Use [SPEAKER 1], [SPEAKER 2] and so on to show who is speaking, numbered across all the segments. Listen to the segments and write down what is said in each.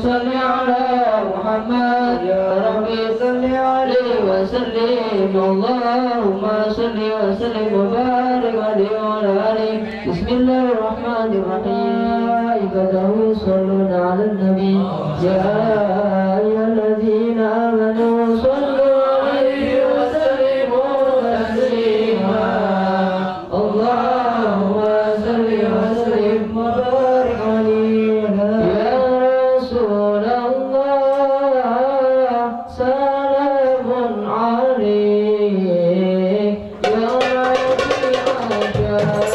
[SPEAKER 1] صل على محمد يا ربي صل وسلم اللهم صل وسلم وبارك عليه وعلى آله. بسم الله الرحمن الرحيم. ملائكته يصلون على النبي يا أيها الذين آمنوا صلوا عليه وسلموا تسليما اللهم صل وسلم وبارك عليه يا رسول الله سلام عليك يا رفيع جاهي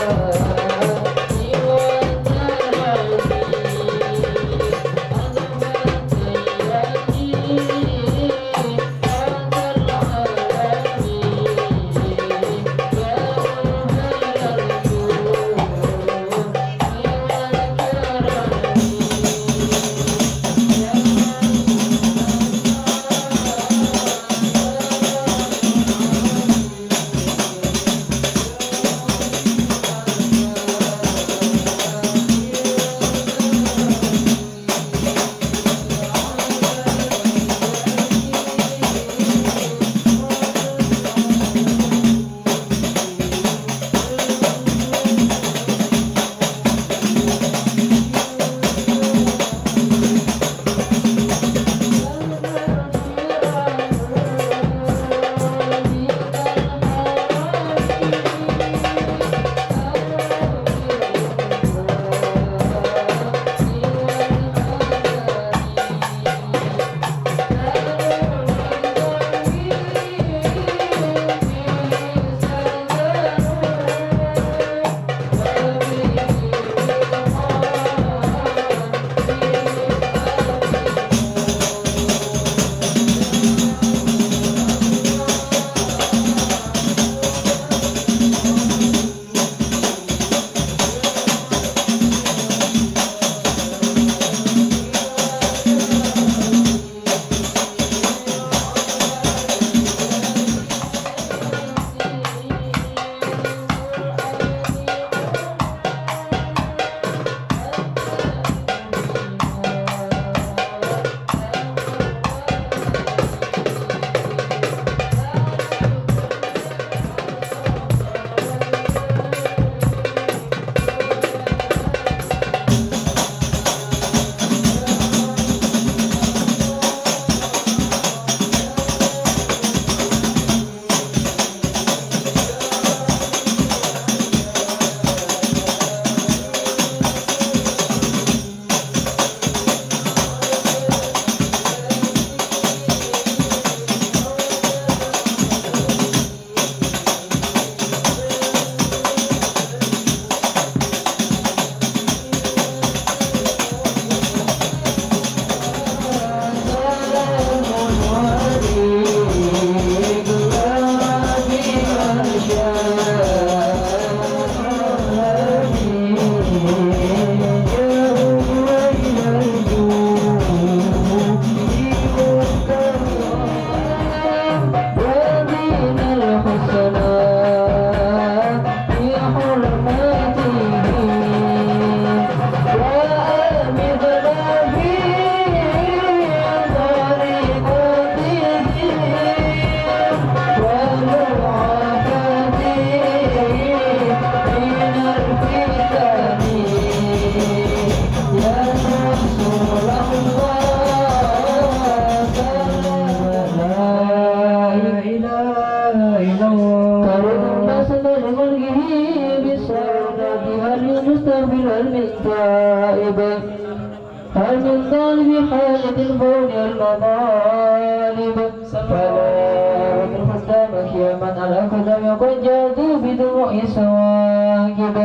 [SPEAKER 1] هل من ظالم حاجة البون المظالم فلا من قدامك يا من الأقدم قد جادوا بدموع سواكب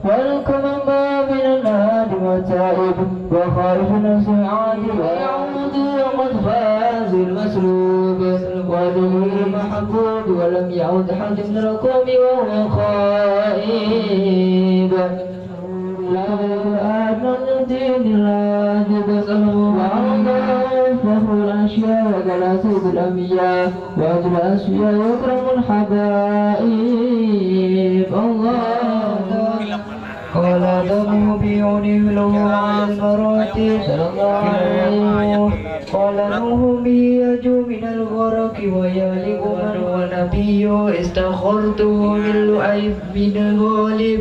[SPEAKER 1] ولكم من باب النادم والتائب وخائف نفس عاتب يعود وقد فاز المسلوب ودخول المحبوب ولم يعد حد من القوم وهو خائب لا أدنى الدين الراجب صلوا على فخر الأشياء وقال سيد الأنبياء وأجل الأشياء يكرم الحبائب الله قال آدم بيعني له على المراتب صلى الله عليه وسلم. قال نوح به ينجو من الغرق ويهلك من هو نبي استخرته من لؤي بن الغالب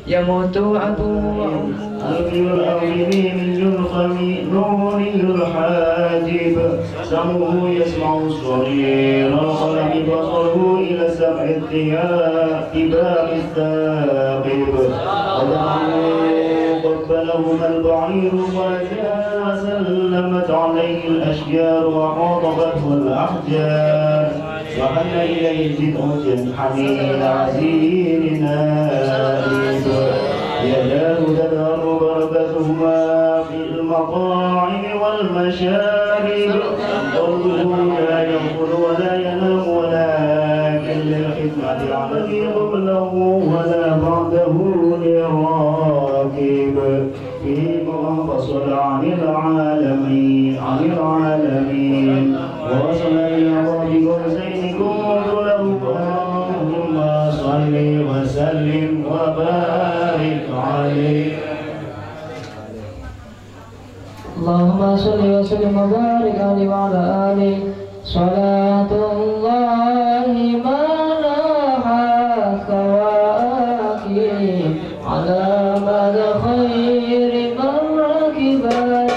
[SPEAKER 1] يموت أبوه
[SPEAKER 2] نور الحاجب سمعه يسمع الصغير خلق بصره إلى سبع الثياب الثاقب قبلهما البعير فجاء سلمت عليه الأشجار وعاطفته الأحجار وأن إليه جدع حنين عزيز نائب يداه تدار بركتهما في المطاعم والمشارب قلبه لا يأكل ولا ينام ولكن للخدمة على الذي قبله ولا بعده لراكب فيما انفصل عن العالمين ووصل إلى رب قوسين كنت له اللهم صل وسلم وبارك عليه.
[SPEAKER 1] اللهم صل وسلم وبارك عليه وعلى آله صلاة الله ما لاحت كواكب على مدى خير من ركبت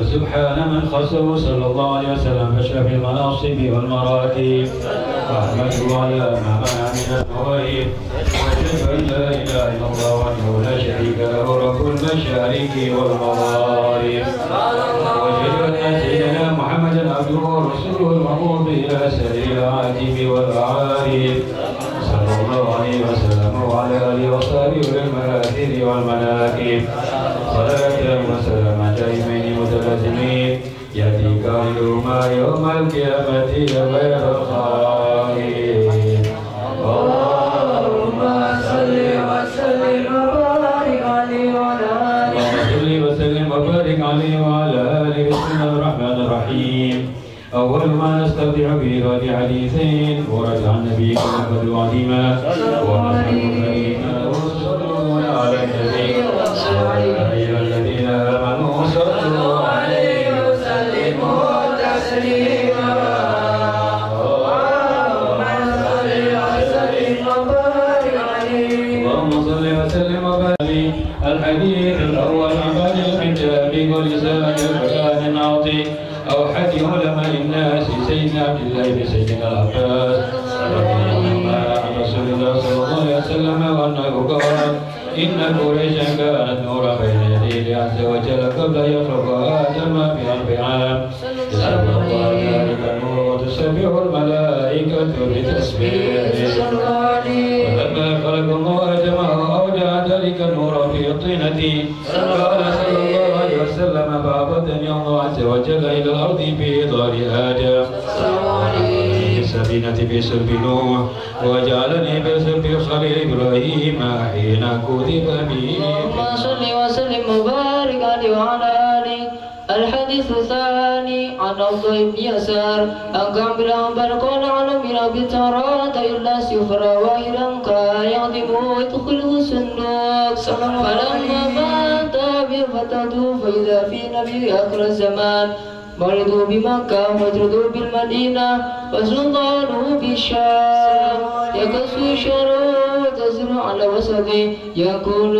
[SPEAKER 3] وسبحان من خصه صلى الله عليه وسلم بأشرف المناصب والمراتب رحمته على ما منع من المواهب وأشهد أن لا إله إلا الله وحده لا شريك له رب المشارق والمغارب وأشهد أن سيدنا محمدا عبده ورسوله المبعوث إلى سائر العاجم والأعارف صلى الله عليه وسلم وعلى آله وصحبه والمآثر والمناكب صلاة وسلاما دائمين متلازمين يأتي قائلهما يوم القيامة غير الخائن اللهم صل وسلم وبارك عليه وعلى آله اللهم صل وسلم وبارك عليه وعلى آله بسم الله الرحمن الرحيم أول ما نستودع به غد حديثين ورد عن النبي محمد وعظيما ونحن وصلوا على النبي يا أيها الذين آمنوا صلوا عليه وسلموا تسليما اللهم صل وسلم وبارك عليه الحديث الأول عن باب الحجاب ولسان البيان عظيم أو حد علماء الناس سيدنا عبد الله بن سيدنا العباس رضي الله عن رسول الله صلى الله عليه وسلم وأنه قال إن قريشا كانت نورا بين يديه عز وجل قبل أن يخلق آدم ب40 عام يسبح الله ذلك النور وتسبح الملائكة بتسبيحه ولما خلق الله آدم أودع ذلك النور في الطينة قال صلى الله عليه وسلم فأبدني الله عز وجل إلى الأرض بإضرار آدم السفينة بسلب نوح وجعلني بسلب خليل إبراهيم حين كذب به
[SPEAKER 1] اللهم صل وسلم وبارك عليه وعلى آله الحديث الثاني عن عبد بن يسار أن كان بالأنبار قال على من أبي التوراة إلا سفرا واحدا كان يعظمه يدخله الصندوق فلما مات أبي فتاته فإذا في نبي آخر الزمان مرضوا بمكة وجردوا بالمدينة وسلطانه بالشام يكسو شره وتزرع على وسطه يقول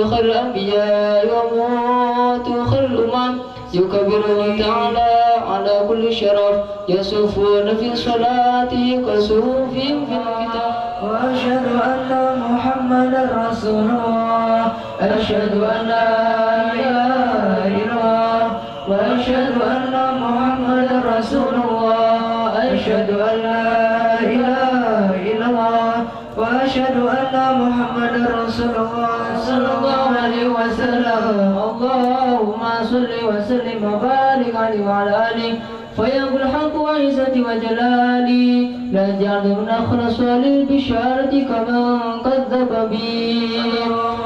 [SPEAKER 1] خير الأنبياء وموت خير الأمم يكبرون تعالى على كل شرف يصفون في صلاته كصفوفهم في الكتاب وأشهد أن محمدا رسول الله أشهد أن لا إله إلا الله وأشهد أن محمدا رسول الله أشهد أن لا إله إلا الله وأشهد أن محمدا رسول الله صلى الله عليه وسلم اللهم صل وسلم وبارك عليه وعلى آله فيقول الحق وعزتي وجلالي لا جعل من أخلص للبشارة كمن كذب بي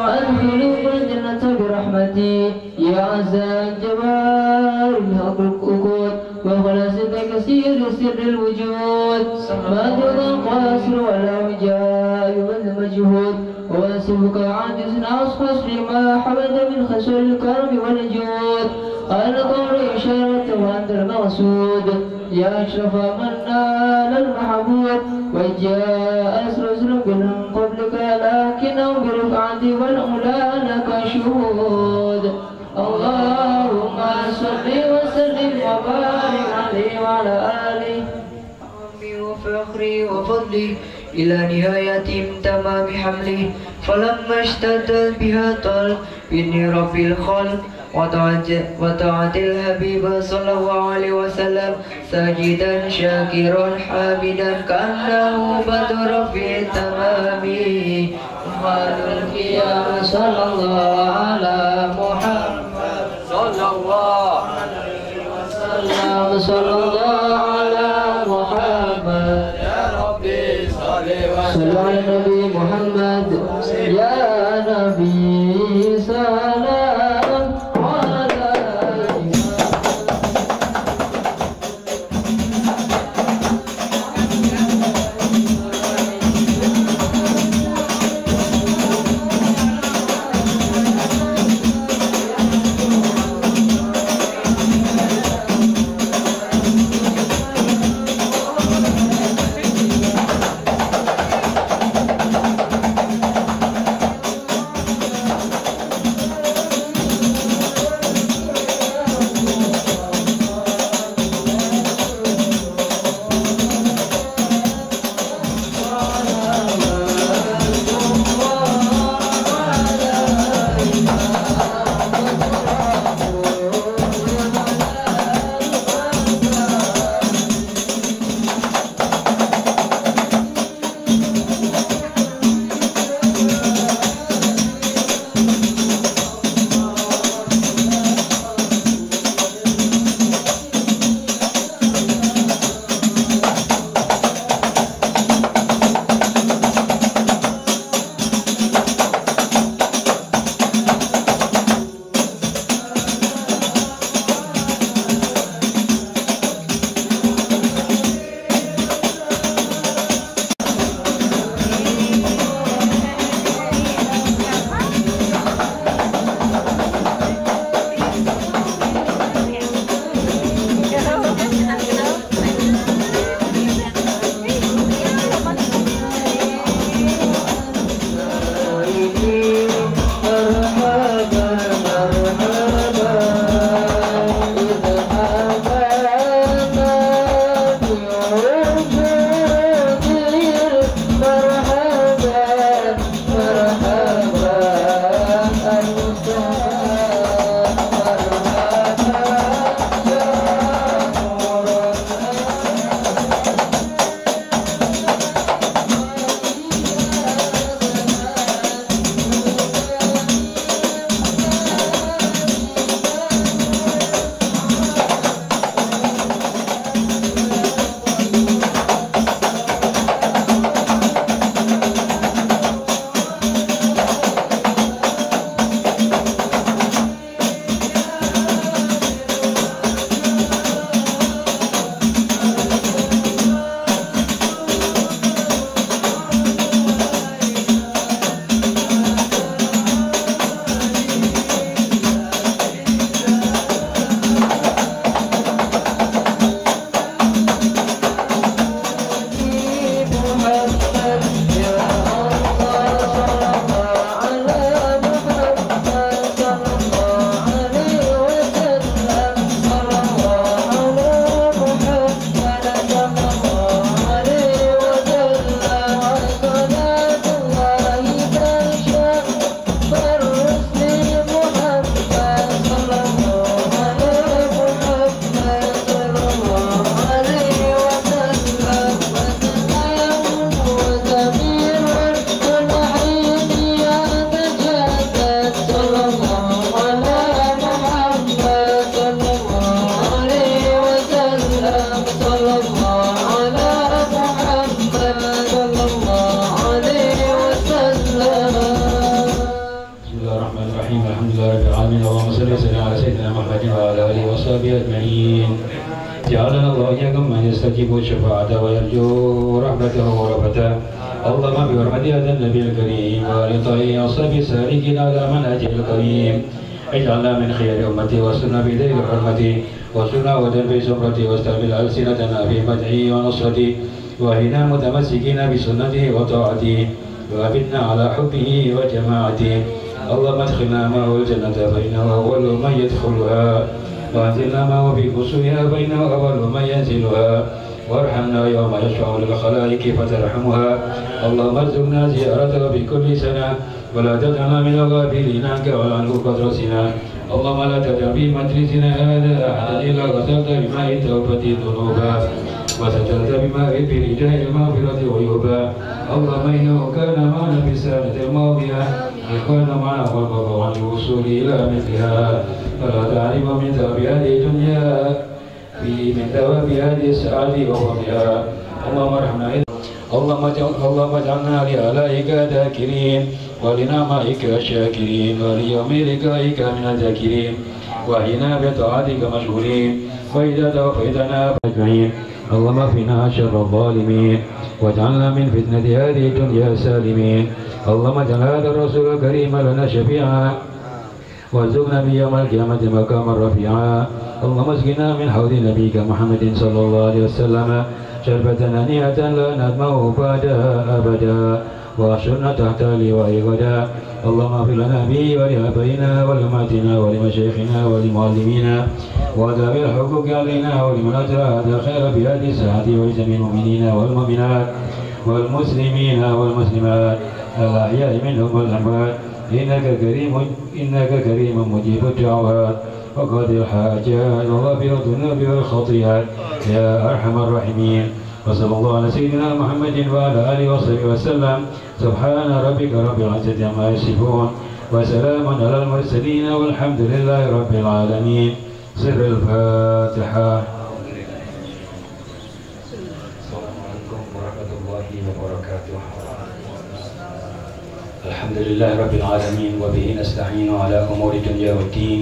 [SPEAKER 1] أدخلوا الجنة برحمتي يا عز الجبار الحق الكون وخلاصة كثير سر الوجود ماجد القاصر ولا وجاء من المجهود واسفك عاجز أصحص لما حمد من خسر الكرم والجود القول إشارة وأنت المقصود يا أشرف من نال المحمود وجاء رسل من قبلك لكنه برفعة والأولى لك شهود اللهم صل وسلم وبارك عليه وعلى آله وفخري وفضلي إلى نهاية تمام حملي فلما اشتدت بها طلب بإذن رب الخلق وطاعة الحبيب صلى الله عليه وسلم ساجدا شاكرا حامدا كأنه بدر في التمام يا صلى الله على محمد صلى الله عليه وسلم صلى الله على محمد يا ربي صل وسلم على النبي محمد يا نبي سلام
[SPEAKER 3] وأصحابه أجمعين. جعلنا الله إياكم من يستجيب الشفاعة ويرجو رحمته ورحمته. اللهم بحرمة هذا النبي الكريم وآل طاهرين وأصحابه السالكين على منهجه القويم اجعلنا من خير أمتي واسترنا بذيل حرمتي واسترنا ودا في زمرتي واستعمل ألسنتنا في مدحه ونصرته وأهلنا متمسكين بسنته وطاعته وأبدنا على حبه وجماعته. اللهم ادخلنا معه الجنة فإنه أول من يدخلها وأنزلنا معه في قصورها فإنه أول من ينزلها وارحمنا يوم يشفع للخلائق فترحمها. اللهم ارزقنا زيارته في كل سنة ولا تدعنا من الغافلين عنك ولا عن قدرتنا. اللهم لا تدع في مجلسنا هذا أحدا إلا غسلت بماء التوبة ذنوبا وسترت بماء الرداء المغفرة عيوبا. اللهم إنه كان معنا في السنة الماضية وكان معنا والبر عن الوصول إلى مثلها فلا تعرف من ثواب هذه الدنيا من ثواب هذه الساعة وفضلها. اللهم ارحمنا اللهم اجعلنا لآلائك ذاكرين ولنعمائك شاكرين وليوم لقائك من الذاكرين وأحينا بطاعتك مشغولين وإذا توفيتنا أجمعين. اللهم اكفنا شر الظالمين واجعلنا من فتنة هذه الدنيا سالمين. اللهم اجعل هذا الرسول الكريم لنا شفيعا وارزقنا بيوم القيامة مقاما رفيعا. اللهم اسقنا من حوض نبيك محمد صلى الله عليه وسلم شربة هنيئة لا نظمأ بعدها أبدا واحشرنا تحت لواء غدا. اللهم اغفر لنا به ولآبائنا ولأمهاتنا ولمشايخنا ولمعلمينا وذوي الحقوق علينا ولمن أجرى هذا الخير في هذه الساعة ولجميع المؤمنين والمؤمنات والمسلمين والمسلمات الأحياء منهم والأموات إنك كريم مجيب الدعوات وقاضي الحاجات وغافر الذنوب والخطيئات يا أرحم الراحمين. وصلى الله على سيدنا محمد وعلى آله وصحبه وسلم. سبحان ربك رب العزة عما يصفون وسلام على المرسلين والحمد لله رب العالمين. سر الفاتحة. السلام عليكم ورحمة الله وبركاته. الحمد لله رب العالمين وبه نستعين على أمور الدنيا والدين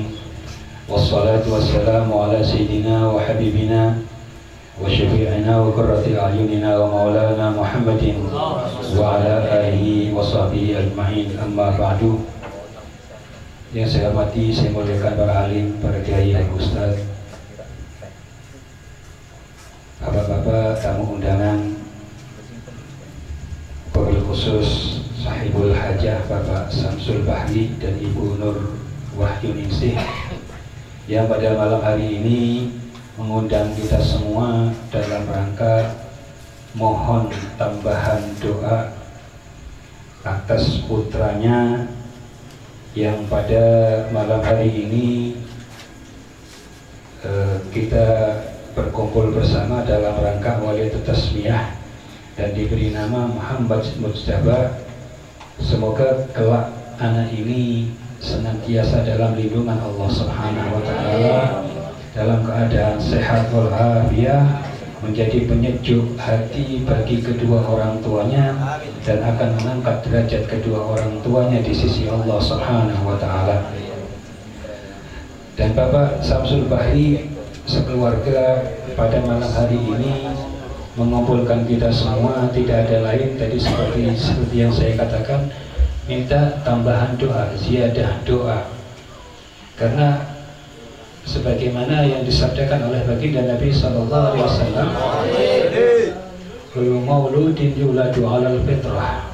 [SPEAKER 3] والصلاة والسلام على سيدنا وحبيبنا وشفيعنا وقرة أعيننا ومولانا محمد وعلى آله وصحبه أجمعين. أما بعد. Yang saya hormati, saya muliakan para alim, para kiai dan ustaz, bapak-bapak tamu undangan, wabil khusus sahibul hajah Bapak Samsul Bahri dan Ibu Nur Wahyu Ningsih yang pada malam hari ini mengundang kita semua dalam rangka mohon tambahan doa atas putranya yang pada malam hari ini kita berkumpul bersama dalam rangka Waliyatul Tasmiyah dan diberi nama Muhammad Mujtaba. Semoga kelak anak ini senantiasa dalam lindungan Allah Subhanahu wa Ta'ala, dalam keadaan sehat walafiat, menjadi penyejuk hati bagi kedua orang tuanya dan akan mengangkat derajat kedua orang tuanya di sisi Allah Subhanahu wa Ta'ala. Dan Bapak Samsul Bahri sekeluarga pada malam hari ini mengumpulkan kita semua, tidak ada lain tadi seperti yang saya katakan, minta tambahan doa, ziyadah doa, karena sebagaimana yang disabdakan oleh baginda Nabi sallallahu alaihi wasallam, kullu mauludin yuladu 'alal fitrah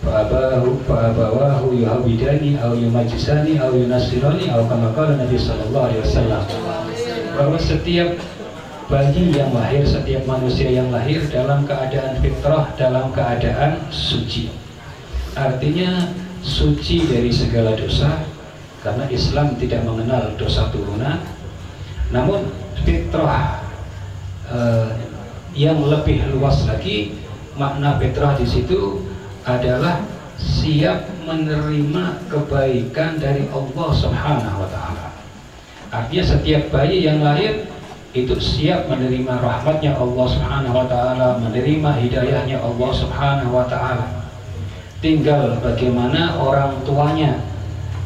[SPEAKER 3] fa abawahu yuhawidani aw yumajjisani aw yunasirani aw kama qala Nabi sallallahu alaihi wasallam, bahwa setiap bayi yang lahir, setiap manusia yang lahir dalam keadaan fitrah, dalam keadaan suci. Artinya suci dari segala dosa, karena Islam tidak mengenal dosa turunan. Namun fitrah yang lebih luas lagi, makna fitrah di situ adalah siap menerima kebaikan dari Allah Subhanahu wa Ta'ala. Artinya setiap bayi yang lahir itu siap menerima rahmatnya Allah Subhanahu wa Ta'ala, menerima hidayahnya Allah Subhanahu wa Ta'ala. Tinggal bagaimana orang tuanya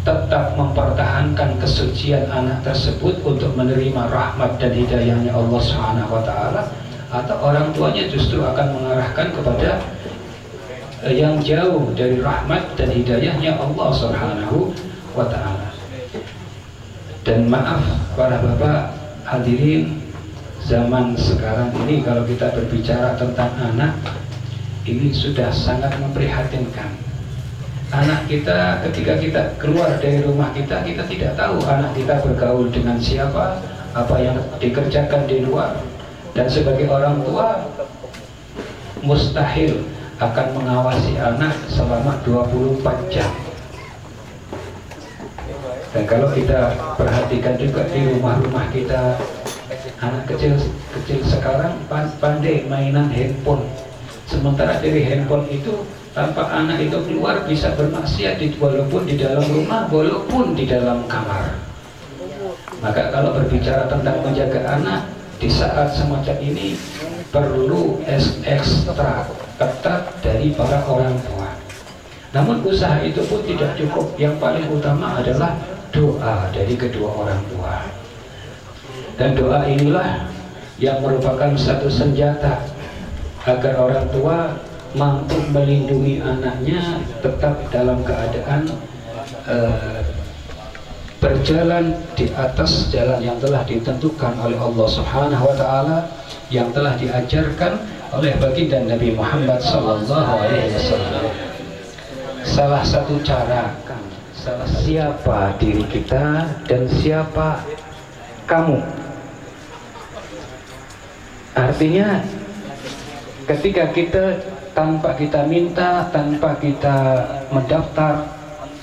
[SPEAKER 4] tetap mempertahankan kesucian anak tersebut untuk menerima rahmat dan hidayahnya Allah Subhanahu wa Ta'ala, atau orang tuanya justru akan mengarahkan kepada yang jauh dari rahmat dan hidayahnya Allah Subhanahu wa Ta'ala. Dan maaf para bapak hadirin, zaman sekarang ini kalau kita berbicara tentang anak, ini sudah sangat memprihatinkan. Anak kita ketika kita keluar dari rumah kita tidak tahu anak kita bergaul dengan siapa, apa yang dikerjakan di luar. Dan sebagai orang tua mustahil akan mengawasi anak selama 24 jam. Dan kalau kita perhatikan juga di rumah-rumah kita, anak kecil sekarang pandai mainan handphone. Sementara dari handphone itu, tanpa anak itu keluar bisa bermaksiat walaupun di dalam rumah, walaupun di dalam kamar. Maka kalau berbicara tentang menjaga anak di saat semacam ini, perlu ekstra ketat dari para orang tua. Namun usaha itu pun tidak cukup. Yang paling utama adalah doa dari kedua orang tua. Dan doa inilah yang merupakan satu senjata agar orang tua mampu melindungi anaknya tetap dalam keadaan berjalan di atas jalan yang telah ditentukan oleh Allah Subhanahu wa Ta'ala, yang telah diajarkan oleh baginda Nabi Muhammad sallallahu alaihi wasallam. Salah satu cara, siapa diri kita dan siapa kamu. Artinya ketika kita tanpa kita minta, tanpa kita mendaftar,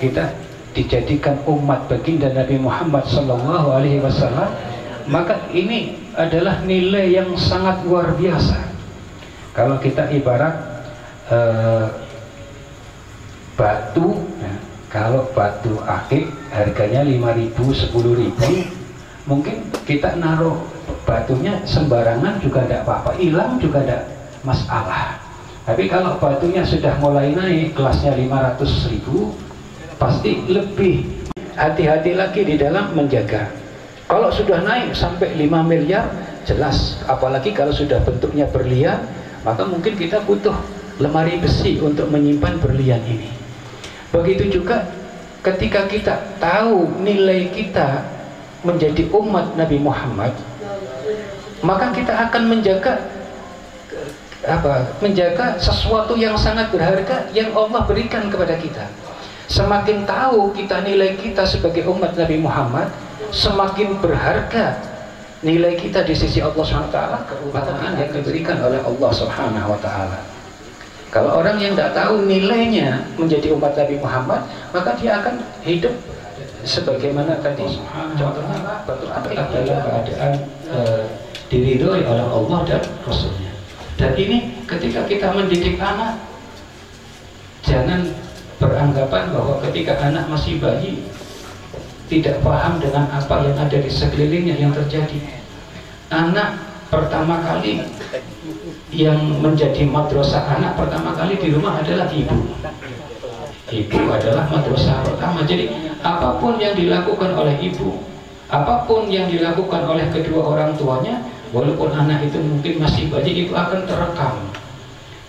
[SPEAKER 4] kita dijadikan umat baginda Nabi Muhammad sallallahu alaihi wasallam, maka ini adalah nilai yang sangat luar biasa. Kalau kita ibarat batu, kalau batu akik harganya 5.000, 10.000, mungkin kita naruh batunya sembarangan juga tidak apa-apa, hilang juga tidak masalah. Tapi kalau batunya sudah mulai naik kelasnya 500.000, pasti lebih hati-hati lagi di dalam menjaga. Kalau sudah naik sampai 5 miliar, jelas. Apalagi kalau sudah bentuknya berlian, maka mungkin kita butuh lemari besi untuk menyimpan berlian ini. Begitu juga ketika kita tahu nilai kita menjadi umat Nabi Muhammad, maka kita akan menjaga sesuatu yang sangat berharga yang Allah berikan kepada kita. Semakin tahu kita nilai kita sebagai umat Nabi Muhammad, semakin berharga nilai kita di sisi Allah SWT, keutamaan yang diberikan oleh Allah Subhanahu wa Ta'ala. Kalau orang yang tidak tahu nilainya menjadi umat Nabi Muhammad, maka dia akan hidup sebagaimana tadi contohnya batu akik dalam keadaan diridhoi oleh Allah dan Rasulnya. Dan ini ketika kita mendidik anak, jangan beranggapan bahwa ketika anak masih bayi tidak paham dengan apa yang ada di sekelilingnya yang terjadi. Anak pertama kali yang menjadi madrasah anak pertama kali di rumah adalah ibu. Ibu adalah madrasah pertama. Jadi apapun yang dilakukan oleh ibu, apapun yang dilakukan oleh kedua orang tuanya, walaupun anak itu mungkin masih bayi, itu akan terekam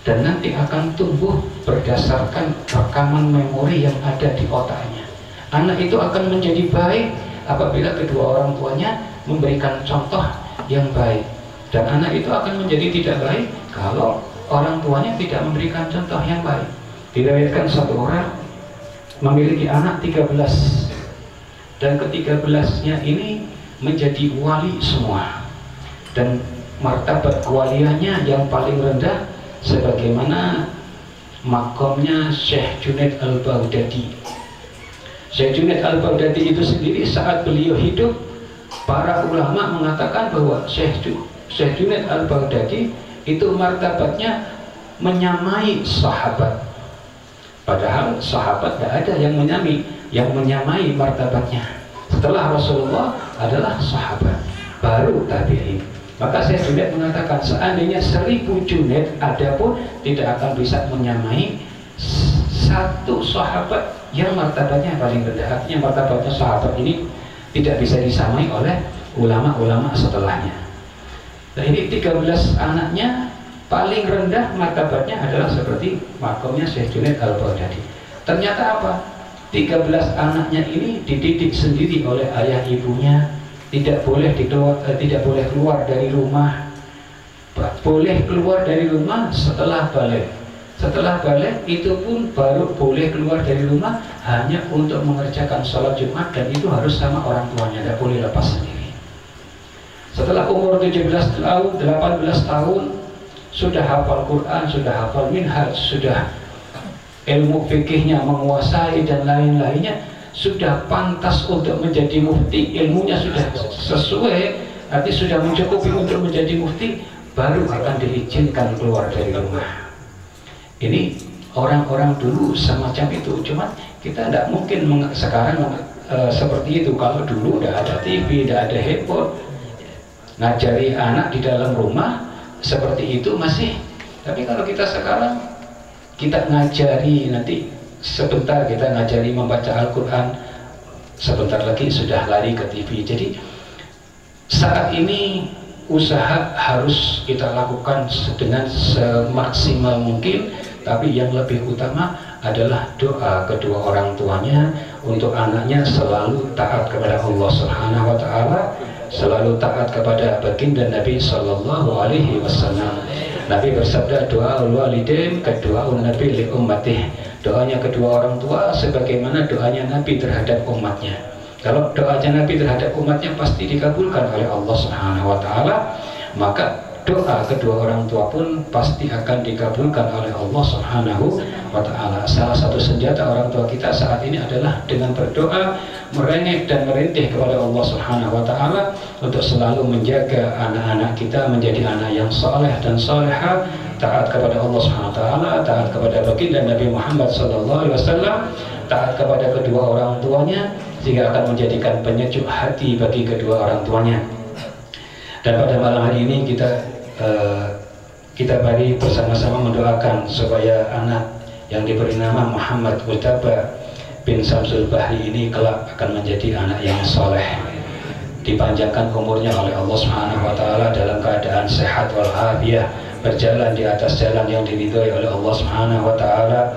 [SPEAKER 4] dan nanti akan tumbuh berdasarkan rekaman memori yang ada di otaknya. Anak itu akan menjadi baik apabila kedua orang tuanya memberikan contoh yang baik, dan anak itu akan menjadi tidak baik kalau orang tuanya tidak memberikan contoh yang baik. Diriwayatkan satu orang memiliki anak 13, dan ke-13-nya ini menjadi wali semua, dan martabat kewaliannya yang paling rendah sebagaimana makomnya Syekh Junaid Al-Baghdadi. Syekh Junaid Al-Baghdadi itu sendiri saat beliau hidup, para ulama mengatakan bahwa Syekh Junaid Al-Baghdadi itu martabatnya menyamai sahabat. Padahal sahabat tidak ada yang menyamai martabatnya. Setelah Rasulullah adalah sahabat, baru tabi'in. Maka Syekh Junaid mengatakan seandainya 1000 Junaid ada pun tidak akan bisa menyamai satu sahabat yang martabatnya paling rendah. Artinya martabatnya sahabat ini tidak bisa disamai oleh ulama-ulama setelahnya. Nah ini 13 anaknya paling rendah martabatnya adalah seperti makomnya Syekh Junaid Al-Baghdadi. Ternyata apa? 13 anaknya ini dididik sendiri oleh ayah ibunya, tidak boleh keluar dari rumah, boleh keluar dari rumah setelah balik. Setelah balik itu pun baru boleh keluar dari rumah hanya untuk mengerjakan sholat Jumat, dan itu harus sama orang tuanya, tidak boleh lepas sendiri. Setelah umur 17 tahun, 18 tahun, sudah hafal Quran, sudah hafal minhaj, sudah ilmu fikihnya menguasai dan lain-lainnya, sudah pantas untuk menjadi mufti, ilmunya sudah sesuai, arti sudah mencukupi untuk menjadi mufti, baru akan diizinkan keluar dari rumah. Ini orang-orang dulu semacam itu. Cuma kita tidak mungkin sekarang seperti itu. Kalau dulu tidak ada TV, tidak ada handphone, ngajari anak di dalam rumah seperti itu masih. Tapi kalau kita sekarang, kita ngajari, nanti sebentar kita ngajari membaca Al-Quran, sebentar lagi sudah lari ke TV. Jadi saat ini usaha harus kita lakukan dengan semaksimal mungkin, tapi yang lebih utama adalah doa kedua orang tuanya untuk anaknya selalu taat kepada Allah Subhanahu wa Ta'ala, selalu taat kepada baginda Nabi Sallallahu Alaihi Wasallam. Nabi bersabda, doa walidain kedua Nabi li ummatih. Doanya kedua orang tua sebagaimana doanya Nabi terhadap umatnya. Kalau doanya Nabi terhadap umatnya pasti dikabulkan oleh Allah Subhanahu wa Ta'ala, maka doa kedua orang tua pun pasti akan dikabulkan oleh Allah Subhanahu wa Ta'ala. Salah satu senjata orang tua kita saat ini adalah dengan berdoa, merengek dan merintih kepada Allah Subhanahu wa Ta'ala untuk selalu menjaga anak-anak kita menjadi anak yang saleh dan saleha, taat kepada Allah Subhanahu wa Ta'ala, taat kepada baginda Nabi Muhammad sallallahu alaihi wasallam, taat kepada kedua orang tuanya, sehingga akan menjadikan penyejuk hati bagi kedua orang tuanya. Dan pada malam hari ini kita mari bersama-sama mendoakan supaya anak yang diberi nama Muhammad Mujtaba bin Samsul Bahri ini kelak akan menjadi anak yang soleh, dipanjangkan umurnya oleh Allah Subhanahu wa Ta'ala dalam keadaan sehat walafiat, berjalan di atas jalan yang diridhoi oleh Allah Subhanahu wa Ta'ala,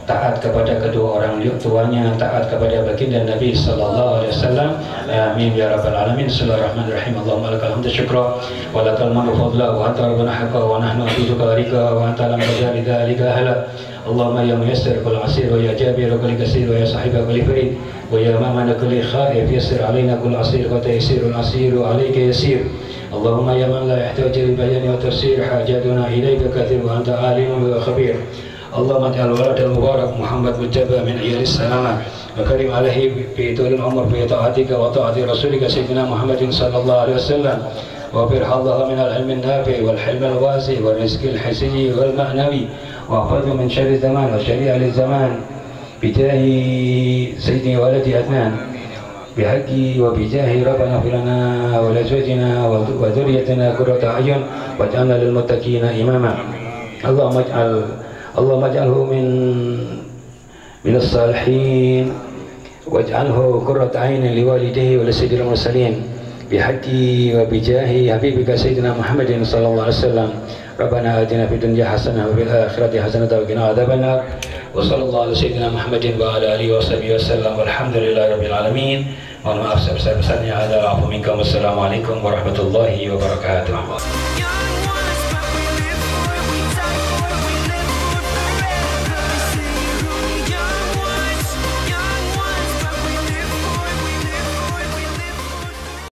[SPEAKER 4] taat kepada kedua orang tuanya, taat kepada baginda Nabi sallallahu alaihi wasallam. Amin ya rabbal alamin. Bismillahirrahmanirrahim. Allahumma lakal hamdu syukra wa lakal mannu fadla wa anta rabbuna haqqa wa nahnu abiduka rika wa anta lam tajali dzalika hala. Allahumma ya muyassir kul asir wa ya jabir kul kasir wa ya sahiba kul farid wa ya mamana kul khaif yassir alaina kul asir wa taysirul asir alayka yasir. Allahumma ya man la yahtaju bil bayani wa tafsir hajatuna ilayka kathir wa anta alimun wa khabir. اللهم اجعل ولد المبارك محمد مجتبى من عيال السلامة وكرم عليه في طول العمر في طاعتك وطاعة رسولك سيدنا محمد صلى الله عليه وسلم، وفر حظها من العلم النافع والحلم الواسع والرزق الحسي والمعنوي، واحفظه من شر الزمان وشر أهل الزمان بجاه سيدي ولدي عدنان بحقي وبجاه ربنا اغفر لنا ولأزواجنا وذريتنا قرة أعين واجعلنا للمتقين إماما. اللهم اجعله من الصالحين واجعله قرة عين لوالديه ولسيد المرسلين بحقي وبجاه حبيبك سيدنا محمد صلى الله عليه وسلم. ربنا آتنا في الدنيا حسنة وفي الآخرة حسنة وقنا عذاب النار. وصلى الله على سيدنا محمد وعلى آله وصحبه وسلم والحمد لله رب العالمين. Mohon maaf sebesar-besarnya, ada afu minkum. Wassalamualaikum warahmatullahi wabarakatuh.